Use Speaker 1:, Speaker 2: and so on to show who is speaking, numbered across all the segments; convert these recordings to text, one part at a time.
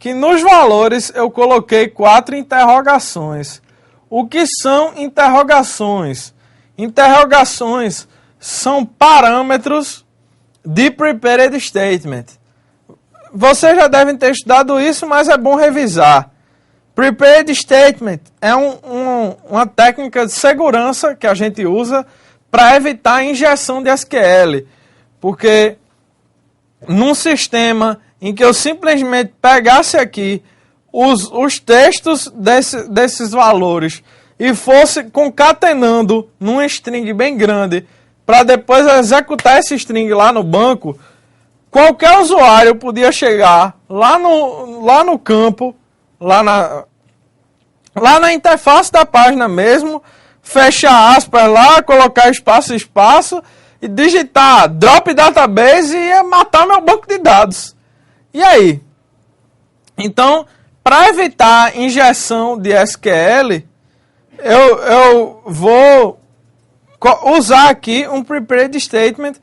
Speaker 1: que nos valores eu coloquei 4 interrogações. O que são interrogações? Interrogações são parâmetros de prepared statement. Vocês já devem ter estudado isso, mas é bom revisar. Prepared statement é uma técnica de segurança que a gente usa para evitar a injeção de SQL. Porque num sistema em que eu simplesmente pegasse aqui os textos desses valores e fosse concatenando num string bem grande para depois executar esse string lá no banco, qualquer usuário podia chegar lá no campo, lá na interface da página mesmo, fechar aspas lá, colocar espaço e digitar drop database e ia matar meu banco de dados. E aí? Então, para evitar injeção de SQL, eu vou usar aqui um prepared statement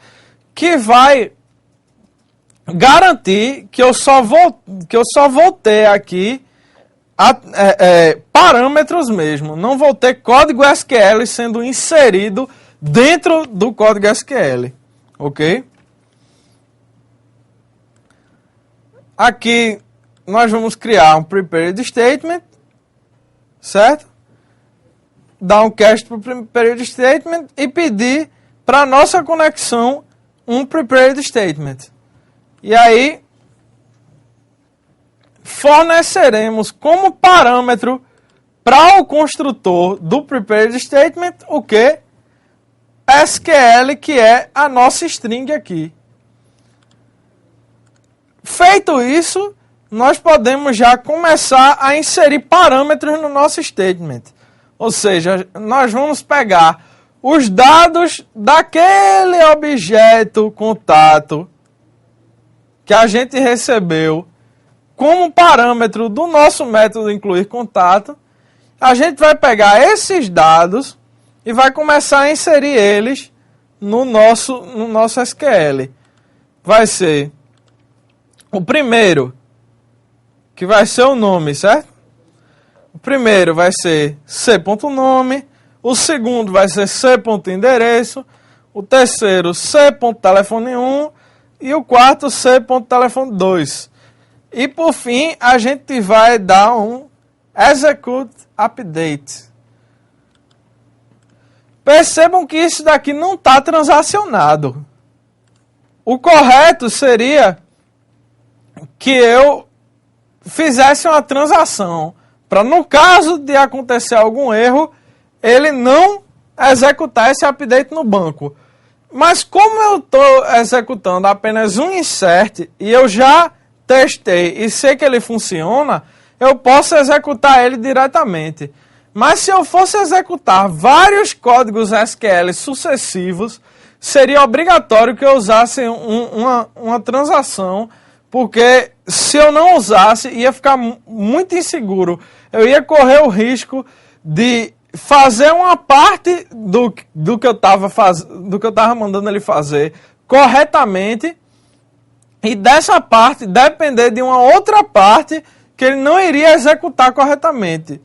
Speaker 1: que vai garantir que eu só vou ter aqui parâmetros mesmo. Não vou ter código SQL sendo inserido dentro do código SQL. Ok? Aqui nós vamos criar um prepared statement, certo? Dar um cast para o prepared statement e pedir para a nossa conexão um prepared statement. E aí forneceremos como parâmetro para o construtor do prepared statement o que? SQL, que é a nossa string aqui. Feito isso, nós podemos já começar a inserir parâmetros no nosso statement. Ou seja, nós vamos pegar os dados daquele objeto contato que a gente recebeu como parâmetro do nosso método incluir contato. A gente vai pegar esses dados e vai começar a inserir eles no nosso SQL. Vai ser o primeiro, que vai ser o nome, certo? O primeiro vai ser c.nome, o segundo vai ser c.endereço, o terceiro c.telefone1 e o quarto c.telefone2. E por fim, a gente vai dar um execute update. Percebam que isso daqui não está transacionado. O correto seria que eu fizesse uma transação para, no caso de acontecer algum erro, ele não executar esse update no banco. Mas como eu estou executando apenas um insert e eu já testei e sei que ele funciona, eu posso executar ele diretamente. Mas se eu fosse executar vários códigos SQL sucessivos, seria obrigatório que eu usasse uma transação, porque se eu não usasse, ia ficar muito inseguro. Eu ia correr o risco de fazer uma parte do que eu estava mandando ele fazer corretamente, e dessa parte depender de uma outra parte que ele não iria executar corretamente.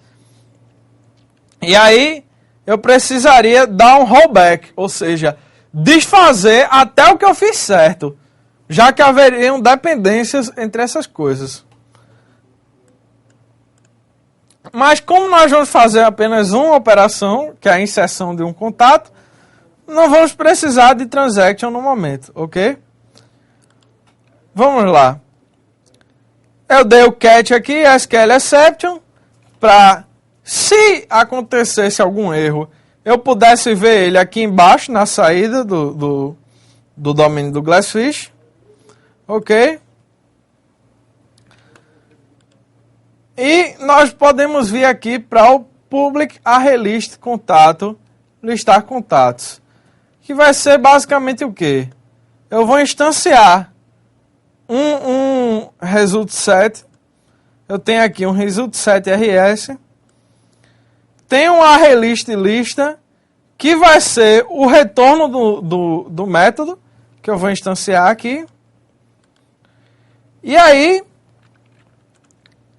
Speaker 1: E aí eu precisaria dar um rollback, ou seja, desfazer até o que eu fiz certo, já que haveriam dependências entre essas coisas. Mas como nós vamos fazer apenas uma operação, que é a inserção de um contato, não vamos precisar de transaction no momento, ok? Vamos lá. Eu dei o catch aqui, SQL exception, para, se acontecesse algum erro, eu pudesse ver ele aqui embaixo, na saída do domínio do Glassfish. Ok? E nós podemos vir aqui para o public arraylist contato, listar contatos. Que vai ser basicamente o quê? Eu vou instanciar um result set. Eu tenho aqui um result set RS. Tem um arraylist lista, que vai ser o retorno do método, que eu vou instanciar aqui. E aí,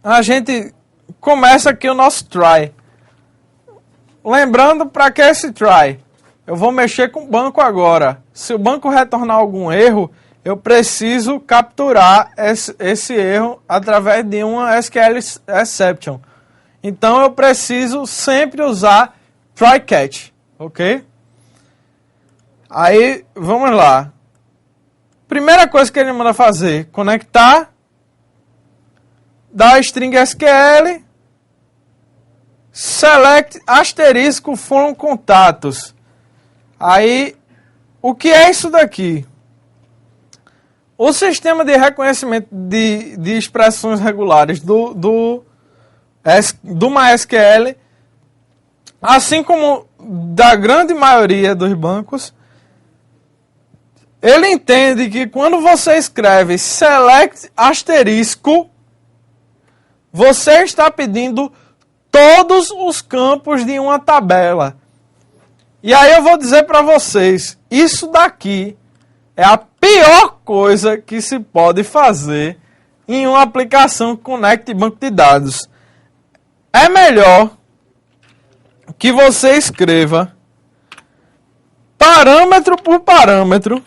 Speaker 1: a gente começa aqui o nosso try. Lembrando para que esse try? Eu vou mexer com o banco agora. Se o banco retornar algum erro, eu preciso capturar esse erro através de uma SQL exception. Então eu preciso sempre usar try catch, ok? Aí, vamos lá. Primeira coisa que ele manda fazer, conectar, dar string SQL, select asterisco foram contatos. Aí, o que é isso daqui? O sistema de reconhecimento de expressões regulares do MySQL, assim como da grande maioria dos bancos, ele entende que quando você escreve select asterisco, você está pedindo todos os campos de uma tabela. E aí eu vou dizer para vocês, isso daqui é a pior coisa que se pode fazer em uma aplicação que conecte banco de dados. É melhor que você escreva parâmetro por parâmetro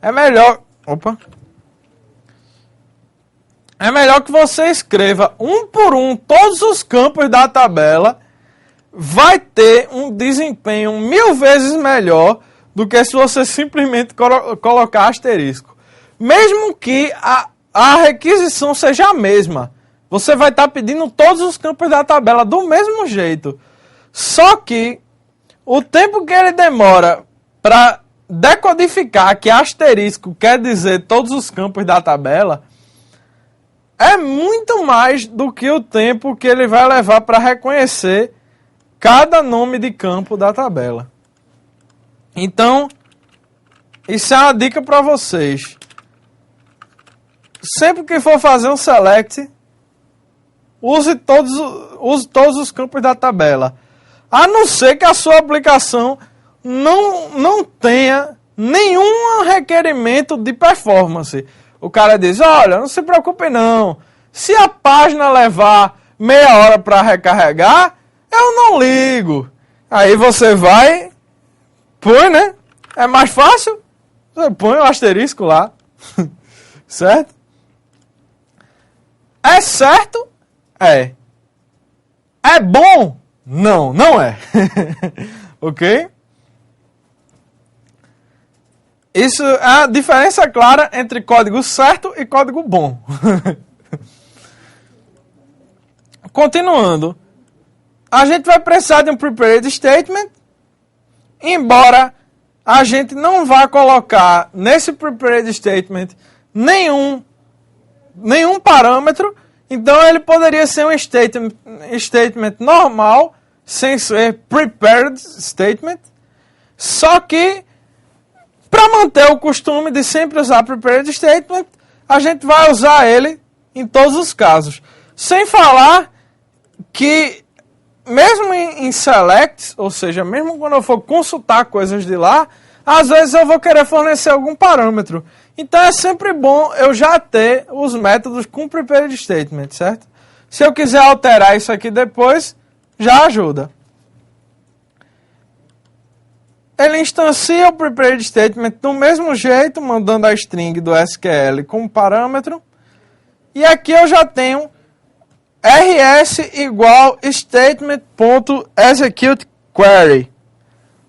Speaker 1: É melhor que você escreva um por um todos os campos da tabela. Vai ter um desempenho 1000 vezes melhor do que se você simplesmente colocar asterisco. Mesmo que a requisição seja a mesma, você vai estar pedindo todos os campos da tabela do mesmo jeito. Só que o tempo que ele demora para decodificar que asterisco quer dizer todos os campos da tabela é muito mais do que o tempo que ele vai levar para reconhecer cada nome de campo da tabela. Então, isso é uma dica para vocês. Sempre que for fazer um select, use todos os campos da tabela. A não ser que a sua aplicação não tenha nenhum requerimento de performance. O cara diz, olha, não se preocupe não. Se a página levar meia hora para recarregar, eu não ligo. Aí você vai, põe, né? É mais fácil. Você põe o asterisco lá. Certo? É certo? É. É bom? Não, não é. Ok? Isso é a diferença clara entre código certo e código bom. Continuando. A gente vai precisar de um prepared statement. Embora a gente não vá colocar nesse prepared statement nenhum parâmetro. Então ele poderia ser um statement normal, sem ser prepared statement. Só que para manter o costume de sempre usar prepared statement, a gente vai usar ele em todos os casos. Sem falar que, mesmo em selects, ou seja, mesmo quando eu for consultar coisas de lá, às vezes eu vou querer fornecer algum parâmetro. Então é sempre bom eu já ter os métodos com prepared statement, certo? Se eu quiser alterar isso aqui depois, já ajuda. Ele instancia o prepared statement do mesmo jeito, mandando a string do SQL como parâmetro. E aqui eu já tenho rs igual statement.executeQuery.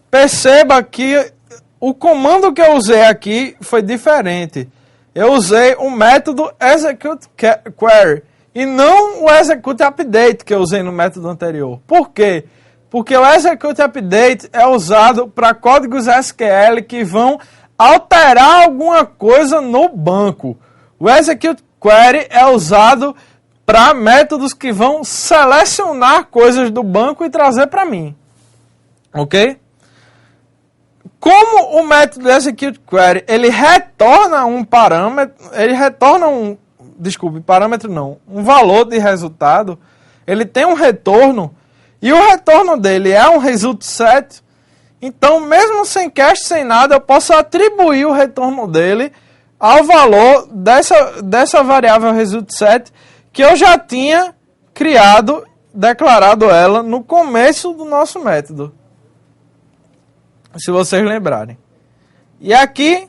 Speaker 1: Perceba que o comando que eu usei aqui foi diferente. Eu usei o método executeQuery e não o executeUpdate que eu usei no método anterior. Por quê? Porque o executeUpdate é usado para códigos SQL que vão alterar alguma coisa no banco. O executeQuery é usado para métodos que vão selecionar coisas do banco e trazer para mim. Ok? Como o método executeQuery, ele retorna um parâmetro, um valor de resultado, ele tem um retorno, e o retorno dele é um result set, Então, mesmo sem cast, sem nada, eu posso atribuir o retorno dele ao valor dessa variável result_set que eu já tinha criado, declarado ela no começo do nosso método. Se vocês lembrarem. E aqui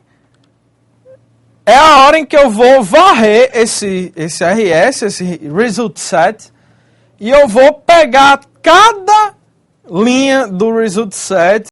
Speaker 1: é a hora em que eu vou varrer esse RS, esse result_set, e eu vou pegar cada linha do result_set